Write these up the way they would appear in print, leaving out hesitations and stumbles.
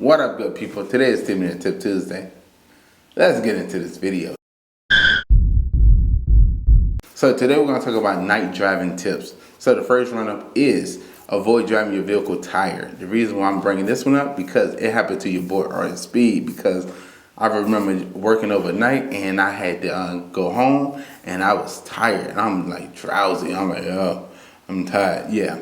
What up, good people? Today is Tip Minute Tip Tuesday. Let's get into this video. So today we're going to talk about night driving tips. So the first run-up is avoid driving your vehicle tired. The reason why I'm bringing this one up because it happened to your boy Artofspeedd, because I remember working overnight and I had to go home and I was tired and I'm like drowsy. I'm like, oh, I'm tired. Yeah.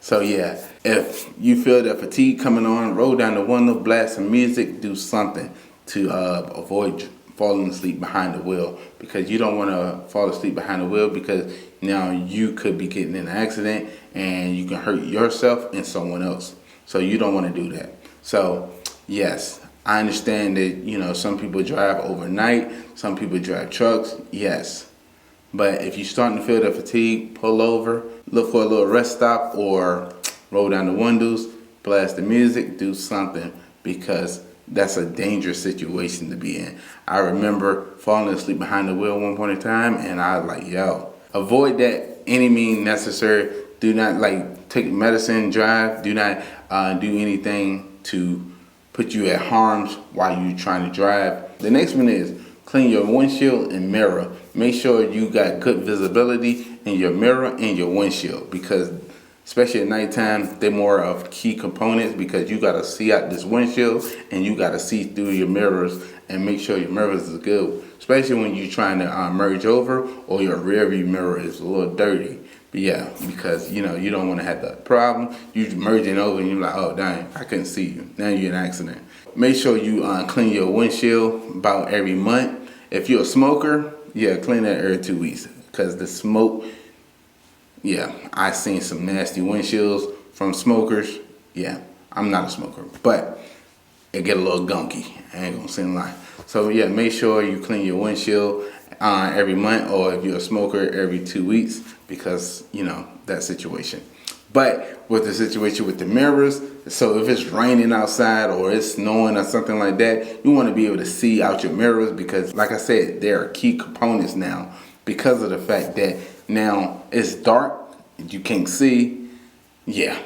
So yeah, if you feel that fatigue coming on, roll down the window, blast some music, do something to avoid falling asleep behind the wheel, because you don't want to fall asleep behind the wheel, because now you could be getting in an accident and you can hurt yourself and someone else. So you don't want to do that. So yes, I understand that, some people drive overnight, some people drive trucks, yes. But if you're starting to feel the fatigue, pull over, look for a little rest stop, or roll down the windows, blast the music, do something, because that's a dangerous situation to be in. I remember falling asleep behind the wheel one point in time, and I was like, yo, avoid that any means necessary. Do not take medicine, drive. Do not do anything to put you at harm's while you're trying to drive. The next one is clean your windshield and mirror. Make sure you got good visibility in your mirror and your windshield, because especially at nighttime, they're more of key components, because you got to see out this windshield and you got to see through your mirrors and make sure your mirrors is good, especially when you're trying to merge over or your rear view mirror is a little dirty. But yeah, because you don't want to have that problem. You merging over and you're like, oh dang, I couldn't see you. Now you're in an accident. Make sure you clean your windshield about every month. If you're a smoker, yeah, clean that every 2 weeks, because the smoke, yeah, I seen some nasty windshields from smokers. Yeah, I'm not a smoker, but it get a little gunky. I ain't gonna say a lie. So yeah, make sure you clean your windshield every month, or if you're a smoker, every 2 weeks, because that situation. But with the situation with the mirrors, so if it's raining outside or it's snowing or something like that, you want to be able to see out your mirrors, because like I said, they are key components now, because of the fact that now it's dark, you can't see. Yeah.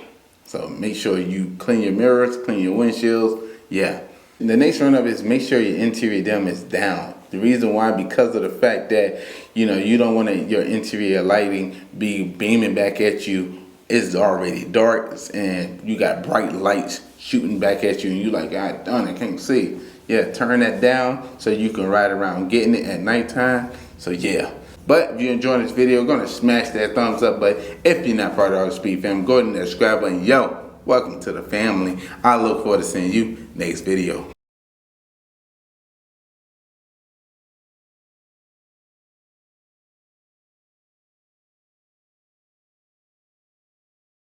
So make sure you clean your mirrors, clean your windshields. Yeah. And the next run up is make sure your interior dim is down. The reason why, because of the fact that, you don't want your interior lighting be beaming back at you. It's already dark and you got bright lights shooting back at you and you like, God darn, I can't see. Yeah, turn that down so you can ride around getting it at nighttime. So yeah. But if you're enjoying this video, go ahead and smash that thumbs up button. If you're not part of the Artofspeedd family, go ahead and subscribe button. Yo, welcome to the family. I look forward to seeing you next video.